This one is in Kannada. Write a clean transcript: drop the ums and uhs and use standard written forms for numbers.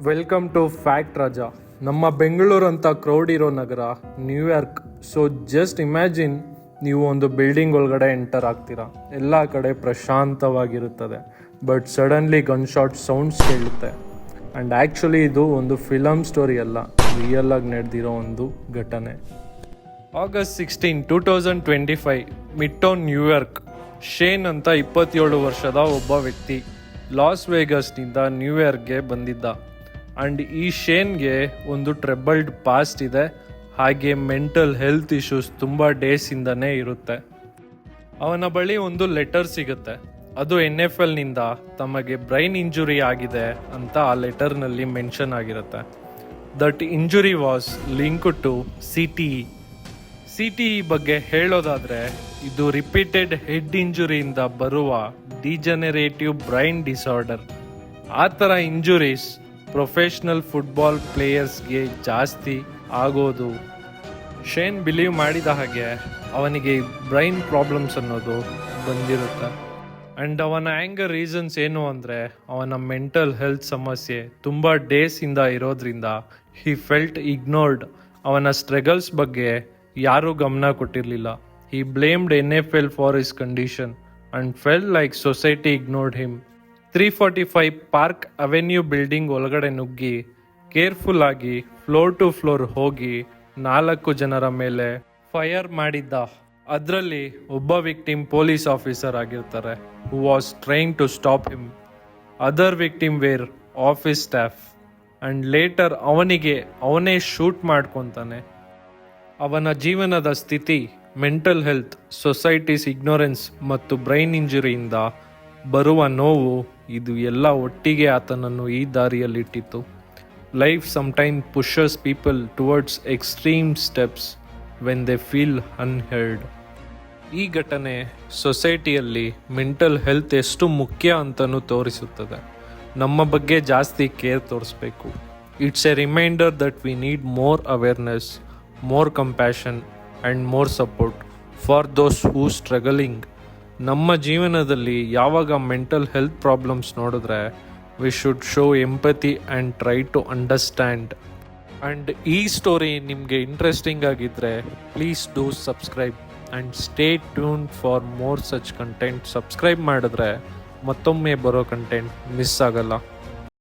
Welcome to fact Raja. ನಮ್ಮ ಬೆಂಗಳೂರು ಅಂತ ಕ್ರೌಡ್ ಇರೋ ನಗರ ನ್ಯೂಯಾರ್ಕ್. ಸೊ ಜಸ್ಟ್ ಇಮ್ಯಾಜಿನ್, ನೀವು ಒಂದು ಬಿಲ್ಡಿಂಗ್ ಒಳಗಡೆ ಎಂಟರ್ ಆಗ್ತೀರಾ, ಎಲ್ಲ ಕಡೆ ಪ್ರಶಾಂತವಾಗಿರುತ್ತದೆ. But suddenly gun shot sounds ಕೇಳುತ್ತೆ. ಆ್ಯಂಡ್ ಆ್ಯಕ್ಚುಲಿ ಇದು ಒಂದು ಫಿಲಮ್ ಸ್ಟೋರಿ ಅಲ್ಲ, ರಿಯಲ್ ಆಗಿ ನಡೆದಿರೋ ಒಂದು ಘಟನೆ. August 16, 2025, mid town New York. Shane ಅಂತ 27 ವರ್ಷದ ಒಬ್ಬ ವ್ಯಕ್ತಿ ಲಾಸ್ ವೇಗಸ್ನಿಂದ ನ್ಯೂಯಾರ್ಕ್ಗೆ ಬಂದಿದ್ದ. ಆ್ಯಂಡ್ ಈ ಶೇನ್ಗೆ ಒಂದು ಟ್ರಬಲ್ಡ್ ಪಾಸ್ಟ್ ಇದೆ, ಹಾಗೆ ಮೆಂಟಲ್ ಹೆಲ್ತ್ ಇಶ್ಯೂಸ್ ತುಂಬ ಡೇಸಿಂದನೇ ಇರುತ್ತೆ. ಅವನ ಬಳಿ ಒಂದು ಲೆಟರ್ ಸಿಗುತ್ತೆ. ಅದು NFL ತಮಗೆ ಬ್ರೈನ್ ಇಂಜುರಿ ಆಗಿದೆ ಅಂತ ಆ ಲೆಟರ್ನಲ್ಲಿ ಮೆನ್ಷನ್ ಆಗಿರುತ್ತೆ. That injury was link to CTE ಬಗ್ಗೆ ಹೇಳೋದಾದರೆ, ಇದು ರಿಪೀಟೆಡ್ ಹೆಡ್ ಇಂಜುರಿಯಿಂದ ಬರುವ ಡಿಜೆನರೇಟಿವ್ ಬ್ರೈನ್ ಡಿಸಾರ್ಡರ್. ಆ ಥರ ಇಂಜುರೀಸ್ ಪ್ರೊಫೆಷ್ನಲ್ ಫುಟ್ಬಾಲ್ ಪ್ಲೇಯರ್ಸ್ಗೆ ಜಾಸ್ತಿ ಆಗೋದು. ಶೇನ್ ಬಿಲೀವ್ ಮಾಡಿದ ಹಾಗೆ ಅವನಿಗೆ ಬ್ರೈನ್ ಪ್ರಾಬ್ಲಮ್ಸ್ ಅನ್ನೋದು ಬಂದಿರುತ್ತೆ. ಆ್ಯಂಡ್ ಅವನ ಆ್ಯಂಗರ್ ರೀಸನ್ಸ್ ಏನು ಅಂದರೆ, ಅವನ ಮೆಂಟಲ್ ಹೆಲ್ತ್ ಸಮಸ್ಯೆ ತುಂಬ ಡೇಸಿಂದ ಇರೋದ್ರಿಂದ ಹಿ ಫೆಲ್ಟ್ ಇಗ್ನೋರ್ಡ್. ಅವನ ಸ್ಟ್ರಗಲ್ಸ್ ಬಗ್ಗೆ ಯಾರೂ ಗಮನ ಕೊಟ್ಟಿರಲಿಲ್ಲ. He blamed NFL for his condition and fell like society ignored him. 345 Park Avenue building ಒಳಗಡೆ ನುಗ್ಗಿ ಕೇರ್ಫುಲ್ ಆಗಿ ಫ್ಲೋರ್ ಟು ಫ್ಲೋರ್ ಹೋಗಿ 4 ಜನರ ಮೇಲೆ ಫೈರ್ ಮಾಡಿದ್ದ. ಅದರಲ್ಲಿ ಒಬ್ಬ ವಿಕ್ಟಿಮ್ ಪೊಲೀಸ್ ಆಫೀಸರ್ ಆಗಿರ್ತಾರೆ, who was trying to stop him. Other victim were office staff. And later ಅವನೇ ಶೂಟ್ ಮಾಡ್ಕೊತಾನೆ. ಅವನ ಜೀವನದ ಸ್ಥಿತಿ, ಮೆಂಟಲ್ ಹೆಲ್ತ್, ಸೊಸೈಟೀಸ್ ಇಗ್ನೋರೆನ್ಸ್ ಮತ್ತು ಬ್ರೈನ್ ಇಂಜುರಿಯಿಂದ ಬರುವ ನೋವು, ಇದು ಎಲ್ಲ ಒಟ್ಟಿಗೆ ಆತನನ್ನು ಈ ದಾರಿಯಲ್ಲಿಟ್ಟಿತ್ತು. Life sometime pushes people towards extreme steps when they feel unheard. ಈ ಘಟನೆ ಸೊಸೈಟಿಯಲ್ಲಿ ಮೆಂಟಲ್ ಹೆಲ್ತ್ ಎಷ್ಟು ಮುಖ್ಯ ಅಂತಲೂ ತೋರಿಸುತ್ತದೆ. ನಮ್ಮ ಬಗ್ಗೆ ಜಾಸ್ತಿ ಕೇರ್ ತೋರಿಸ್ಬೇಕು. It's a reminder that we need more awareness, more compassion and more support for those who struggling. ನಮ್ಮ ಜೀವನದಲ್ಲಿ ಯಾವಾಗ ಮೆಂಟಲ್ ಹೆಲ್ತ್ ಪ್ರಾಬ್ಲಮ್ಸ್ ನೋಡಿದ್ರೆ we should show empathy and try to understand. And ಈ ಸ್ಟೋರಿ ನಿಮಗೆ ಇಂಟ್ರೆಸ್ಟಿಂಗ್ ಆಗಿದ್ದರೆ please do subscribe and stay tune for more such content. Subscribe ಮಾಡಿದ್ರೆ ಮತ್ತೊಮ್ಮೆ ಬರೋ ಕಂಟೆಂಟ್ ಮಿಸ್ ಆಗಲ್ಲ.